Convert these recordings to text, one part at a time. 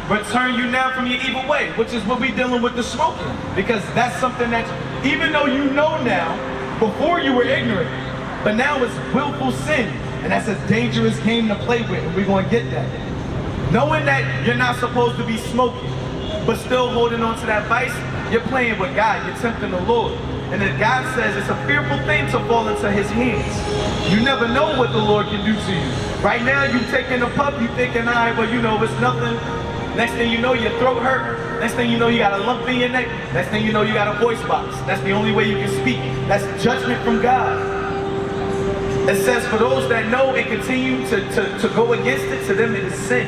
but turn you now from your evil way, which is what we're dealing with the smoking. Because that's something that, even though you know now, before you were ignorant, but now it's willful sin. And that's a dangerous game to play with, and we're going to get that. Knowing that you're not supposed to be smoking, but still holding on to that vice, you're playing with God, you're tempting the Lord. And then God says it's a fearful thing to fall into his hands. You never know what the Lord can do to you. Right now, you taking a puff, you thinking, all right, well, you know, it's nothing. Next thing you know, your throat hurt. Next thing you know, you got a lump in your neck. Next thing you know, you got a voice box. That's the only way you can speak. That's judgment from God. It says for those that know and continue to go against it, to them it is sin.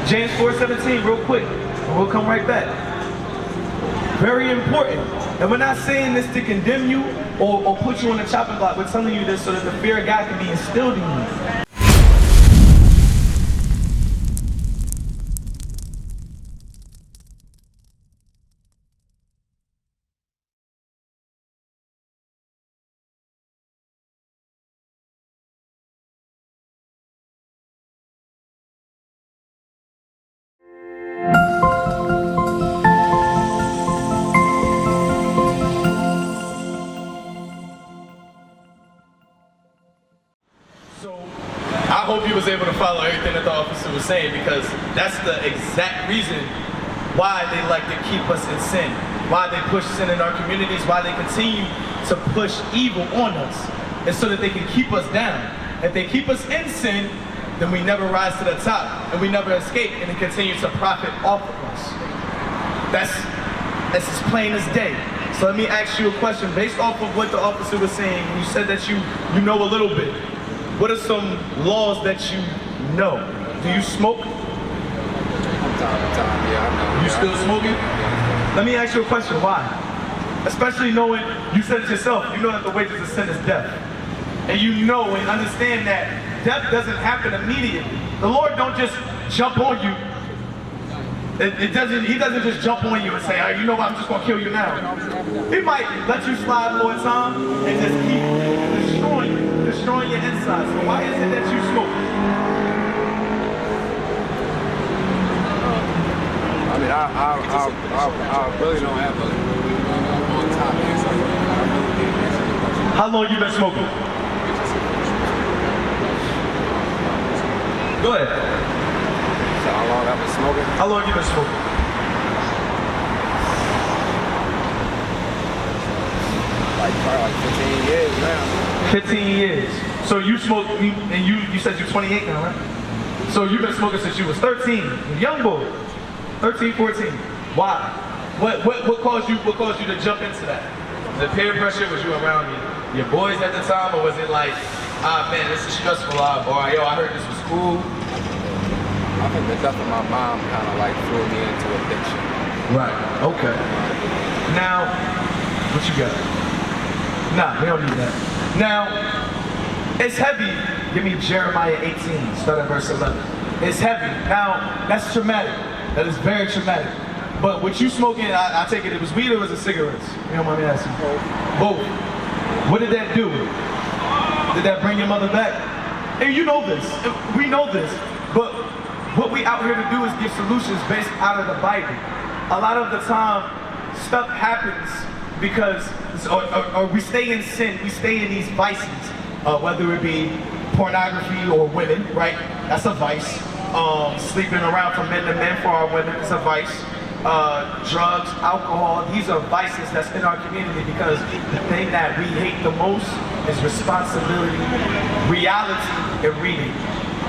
James 4:17, real quick, and we'll come right back. Very important. And we're not saying this to condemn you or put you on the chopping block. We're telling you this so that the fear of God can be instilled in you. I hope you was able to follow everything that the officer was saying, because that's the exact reason why they like to keep us in sin, why they push sin in our communities, why they continue to push evil on us, and so that they can keep us down. If they keep us in sin, then we never rise to the top, and we never escape, and they continue to profit off of us. That's as plain as day. So let me ask you a question based off of what the officer was saying. You said that you know a little bit. What are some laws that you know? Do you smoke? From time to time, yeah, I know. You still smoking? Let me ask you a question, why? Especially knowing, you said it yourself, you know that the wages of sin is death. And you know and understand that death doesn't happen immediately. The Lord don't just jump on you. He doesn't just jump on you and say, oh, you know what, I'm just gonna kill you now. He might let you slide for a time and just keep destroying your insides. So why is it that you smoke? I mean, I really don't have a top answer. How long you been smoking? Go ahead. So how long I've been smoking? How long you been smoking? Probably like 15 years now. 15 years. So you smoke, and you said you're 28 now, right? So you've been smoking since you was 13, a young boy. 13, 14. Why? What caused you to jump into that? Was it peer pressure? Was you around your boys at the time, or was it like, ah man, this is stressful, or yo, I heard this was cool? I think the death of my mom kind of like threw me into addiction. Right. Okay. Now, what you got? Nah, we don't need that. Now, it's heavy. Give me Jeremiah 18, start at verse 11. It's heavy. Now, that's traumatic. That is very traumatic. But what you smoking, I take it was weed or was it cigarettes? You don't mind me asking? Both. What did that do? Did that bring your mother back? And you know this. We know this. But what we out here to do is give solutions based out of the Bible. A lot of the time, stuff happens because or we stay in sin, we stay in these vices, whether it be pornography or women, right? That's a vice. Sleeping around from men to men for our women is a vice. Drugs, alcohol, these are vices that's in our community, because the thing that we hate the most is responsibility, reality, and reading.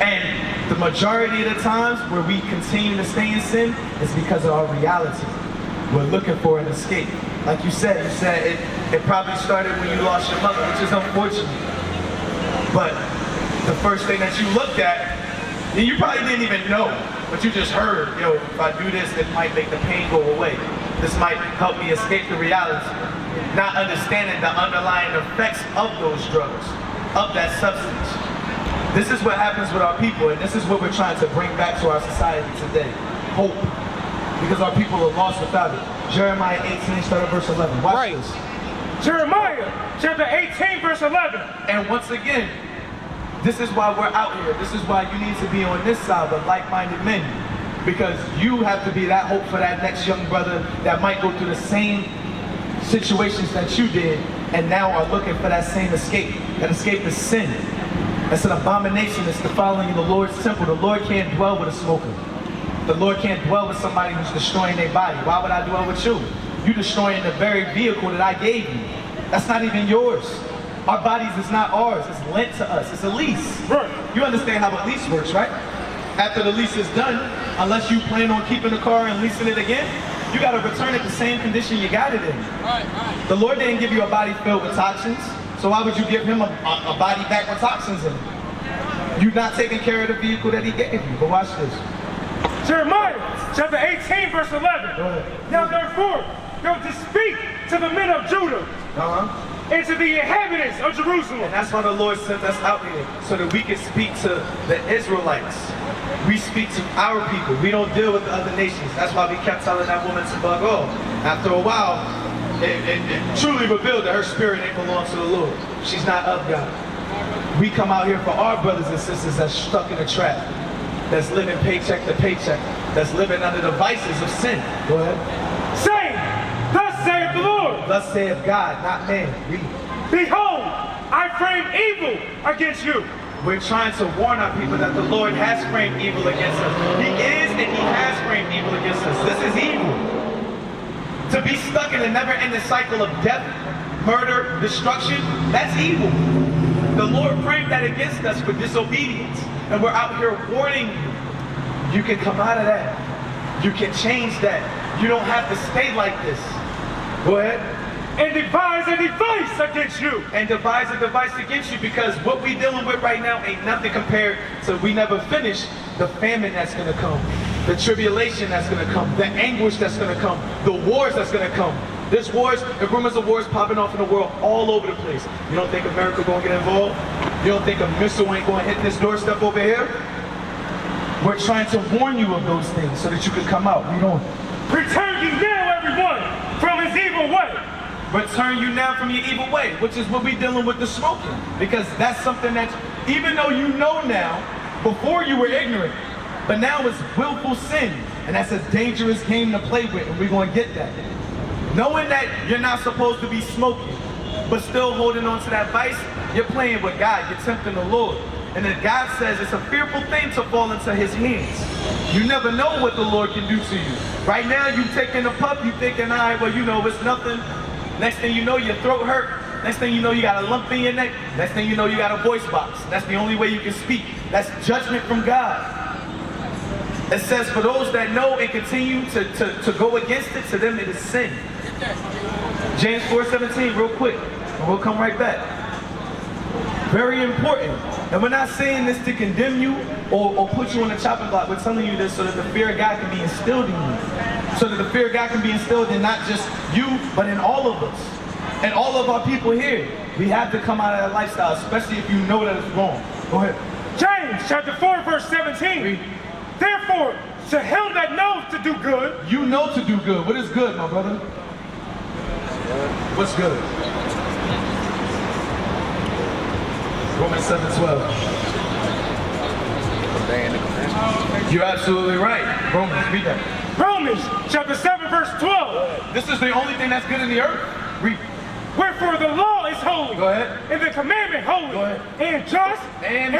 And the majority of the times where we continue to stay in sin is because of our reality. We're looking for an escape. Like you said it probably started when you lost your mother, which is unfortunate. But the first thing that you looked at, and you probably didn't even know, but you just heard, yo, if I do this, it might make the pain go away. This might help me escape the reality. Not understanding the underlying effects of those drugs, of that substance. This is what happens with our people, and this is what we're trying to bring back to our society today. Hope. Because our people are lost without it. Jeremiah 18, start at verse 11. Watch this. Jeremiah chapter 18, verse 11. And once again, this is why we're out here. This is why you need to be on this side, the like-minded men. Because you have to be that hope for that next young brother that might go through the same situations that you did and now are looking for that same escape. That escape is sin. That's an abomination. It's defiling the Lord's temple. The Lord can't dwell with a smoker. The Lord can't dwell with somebody who's destroying their body. Why would I dwell with you? You're destroying the very vehicle that I gave you. That's not even yours. Our bodies is not ours. It's lent to us. It's a lease. Right. You understand how a lease works, right? After the lease is done, unless you plan on keeping the car and leasing it again, you got to return it the same condition you got it in. Right. The Lord didn't give you a body filled with toxins, so why would you give him a body back with toxins in it? You're not taking care of the vehicle that he gave you. But watch this. Jeremiah chapter 18, verse 11. Go ahead. Now therefore, go to speak to the men of Judah and to the inhabitants of Jerusalem. And that's why the Lord sent us out here, so that we can speak to the Israelites. We speak to our people. We don't deal with the other nations. That's why we kept telling that woman to bug off. After a while, it truly revealed that her spirit ain't belong to the Lord. She's not of God. We come out here for our brothers and sisters that's stuck in a trap, that's living paycheck to paycheck, that's living under the vices of sin. Go ahead. Saying, thus saith the Lord. Thus saith God, not man. Read. Behold, I frame evil against you. We're trying to warn our people that the Lord has framed evil against us. He is and he has framed evil against us. This is evil. To be stuck in a never-ending cycle of death, murder, destruction, that's evil. The Lord framed that against us for disobedience. And we're out here warning you. You can come out of that. You can change that. You don't have to stay like this. Go ahead. And devise a device against you. And devise a device against you, because what we're dealing with right now ain't nothing compared to we never finish the famine that's going to come, the tribulation that's going to come, the anguish that's going to come, the wars that's going to come. There's wars and rumors of wars popping off in the world all over the place. You don't think America going to get involved? You don't think a missile ain't going to hit this doorstep over here? We're trying to warn you of those things so that you can come out. We don't. Return ye now, everyone, from his evil way. Return you now from your evil way, which is what we're dealing with the smoking. Because that's something that, even though you know now, before you were ignorant, but now it's willful sin. And that's a dangerous game to play with, and we're going to get that. Knowing that you're not supposed to be smoking, but still holding on to that vice, you're playing with God, you're tempting the Lord. And then God says it's a fearful thing to fall into his hands. You never know what the Lord can do to you. Right now, you taking a puff, you thinking, all right, well, you know, it's nothing. Next thing you know, your throat hurt. Next thing you know, you got a lump in your neck. Next thing you know, you got a voice box. That's the only way you can speak. That's judgment from God. It says, for those that know and continue to go against it, to them it is sin. James 4:17, real quick, and we'll come right back. Very important. And we're not saying this to condemn you or put you on the chopping block. We're telling you this so that the fear of God can be instilled in you. So that the fear of God can be instilled in not just you, but in all of us. And all of our people here. We have to come out of that lifestyle, especially if you know that it's wrong. Go ahead. James chapter 4, verse 17. Read. Therefore, to him that knows to do good. You know to do good. What is good, my brother? What's good? Romans 7:12. You're absolutely right. Romans, read that. Romans chapter 7, verse 12. This is the only thing that's good in the earth. Read. Wherefore the law is holy. Go ahead. And the commandment holy. Go ahead. And just. And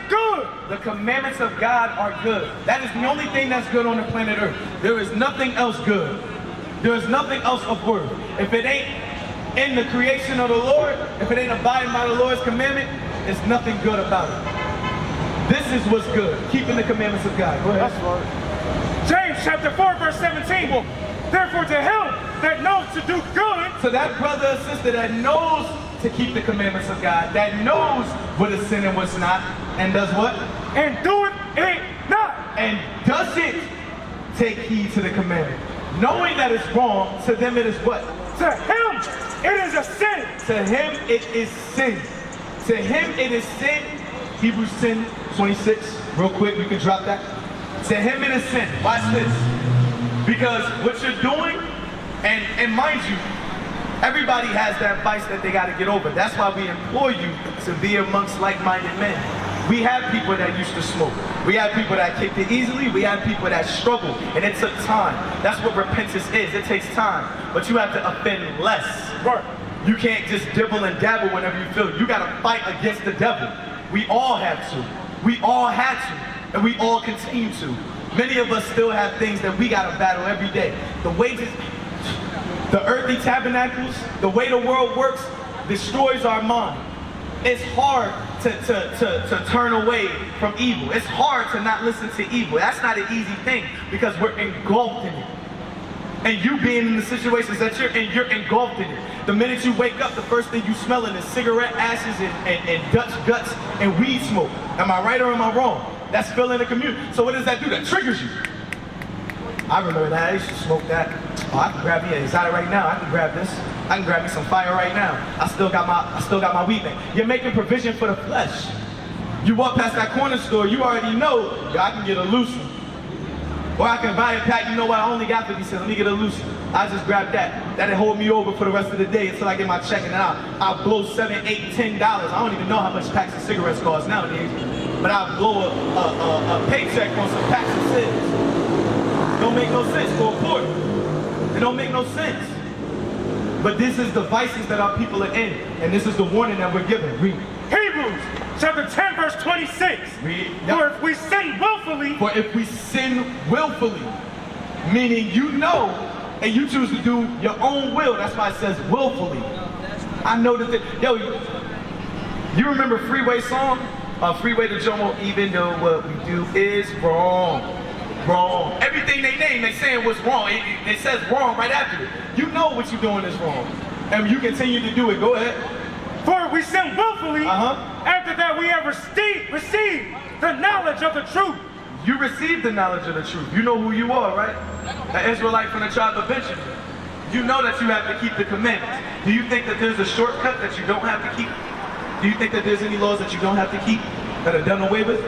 good. The commandments of God are good. That is the only thing that's good on the planet Earth. There is nothing else good. There is nothing else of worth. If it ain't in the creation of the Lord, if it ain't abiding by the Lord's commandment, there's nothing good about it. This is what's good, keeping the commandments of God. Go ahead. That's right. James chapter 4, verse 17. Therefore to him that knows to do good. So that brother or sister that knows to keep the commandments of God, that knows what is sin and what's not, and does what? And doeth it not. And doesn't take heed to the commandment. Knowing that it's wrong, to them it is what? To him it is a sin. To him it is sin. To him it is sin. Hebrews 10:26. Real quick, you can drop that. To him it is sin. Watch this. Because what you're doing, and mind you, everybody has that vice that they got to get over. That's why we implore you to be amongst like-minded men. We have people that used to smoke. We have people that kicked it easily. We have people that struggle, and it took time. That's what repentance is. It takes time, but you have to offend less. Right. You can't just dibble and dabble whenever you feel. You got to fight against the devil. We all have to. We all had to, and we all continue to. Many of us still have things that we got to battle every day. The wages, the earthly tabernacles, the way the world works destroys our mind. It's hard to turn away from evil. It's hard to not listen to evil. That's not an easy thing because we're engulfed in it. And you being in the situations that you're in, you're engulfed in it. The minute you wake up, the first thing you smelling is cigarette ashes and Dutch guts and weed smoke. Am I right or am I wrong? That's filling the community. So what does that do? That triggers you. I remember that. I used to smoke that. Oh, I can grab me an exotic right now. I can grab this. I can grab me some fire right now. I still got my weed thing. You're making provision for the flesh. You walk past that corner store, you already know, yo, I can get a loose one. Or I can buy a pack, you know what, I only got 50 cents, let me get a loose one. I just grab that. That'll hold me over for the rest of the day until I get my check, and then I'll blow $7, $8, $10. I don't even know how much packs of cigarettes cost nowadays, but I'll blow a paycheck on some packs of cigs. Don't make no sense for a quarter. It don't make no sense. But this is the vices that our people are in, and this is the warning that we're given. Read. Hebrews chapter 10, verse 26. Read. For if we sin willfully, For if we sin willfully, meaning you know, and you choose to do your own will, that's why it says willfully. I know that, yo, you remember Freeway song? Freeway to Jomo, even though what we do is wrong. Wrong. Everything they name, they saying was wrong. It says wrong right after it. You know what you're doing is wrong. And you continue to do it. Go ahead. for we sin willfully, after that we have received the knowledge of the truth. You received the knowledge of the truth. You know who you are, right? An Israelite from the tribe of Benjamin. You know that you have to keep the commandments. Do you think that there's a shortcut that you don't have to keep? Do you think that there's any laws that you don't have to keep that are done away with?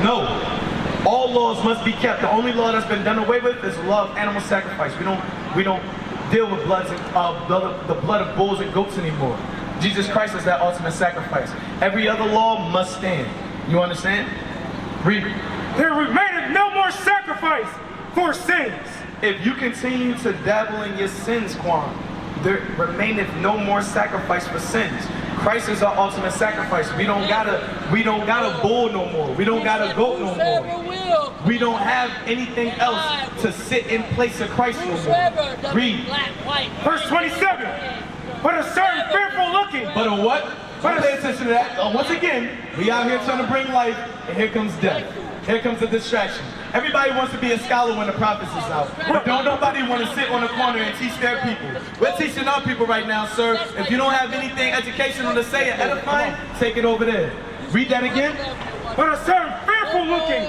No. All laws must be kept. The only law that's been done away with is the law of animal sacrifice. We don't deal with the blood of bulls and goats anymore. Jesus Christ is that ultimate sacrifice. Every other law must stand. You understand? Read. There remaineth no more sacrifice for sins. If you continue to dabble in your sins, Quan, there remaineth no more sacrifice for sins. Christ is our ultimate sacrifice. We don't got a bull no more. We don't got a goat no more. We don't have anything else to sit in place of Christ no more. Read. Verse 27. But a certain fearful looking. But a what? Pay attention to that. Once again, we out here trying to bring life, and here comes death. Here comes the distraction. Everybody wants to be a scholar when the prophecy's out. But don't nobody want to sit on the corner and teach their people. We're teaching our people right now, sir. If you don't have anything educational to say and edifying, take it over there. Read that again. But a certain fearful looking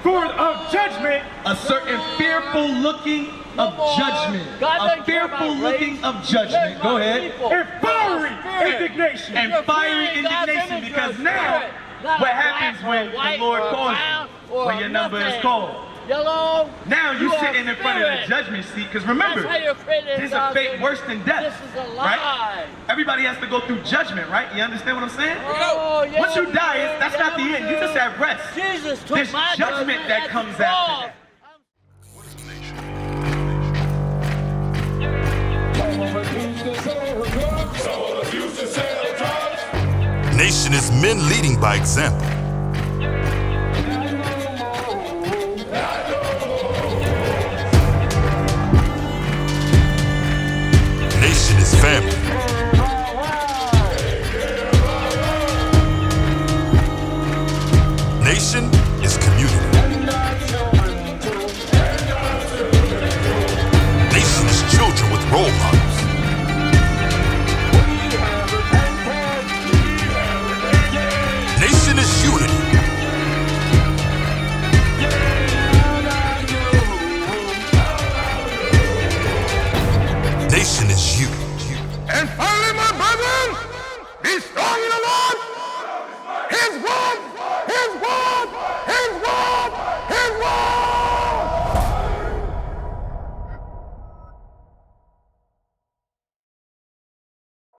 of judgment. A certain fearful looking of judgment. A fearful looking of judgment. Go ahead. And fiery indignation. And fiery indignation, because now what happens when the Lord calls you? When your number is called. Yellow. Now you sitting in front of the judgment seat, because remember, there's a fate worse than death. This is a lie. Right? Everybody has to go through judgment, right? You understand what I'm saying? Oh, yeah, once you die, that's not the end. You just have rest. Jesus took There's my judgment that comes after that. Nation is men leading by example. Nation is family. Nation is community. Nation is children with role models. Nation is unity. Nation is you. And finally, my brethren, be strong in the Lord. His word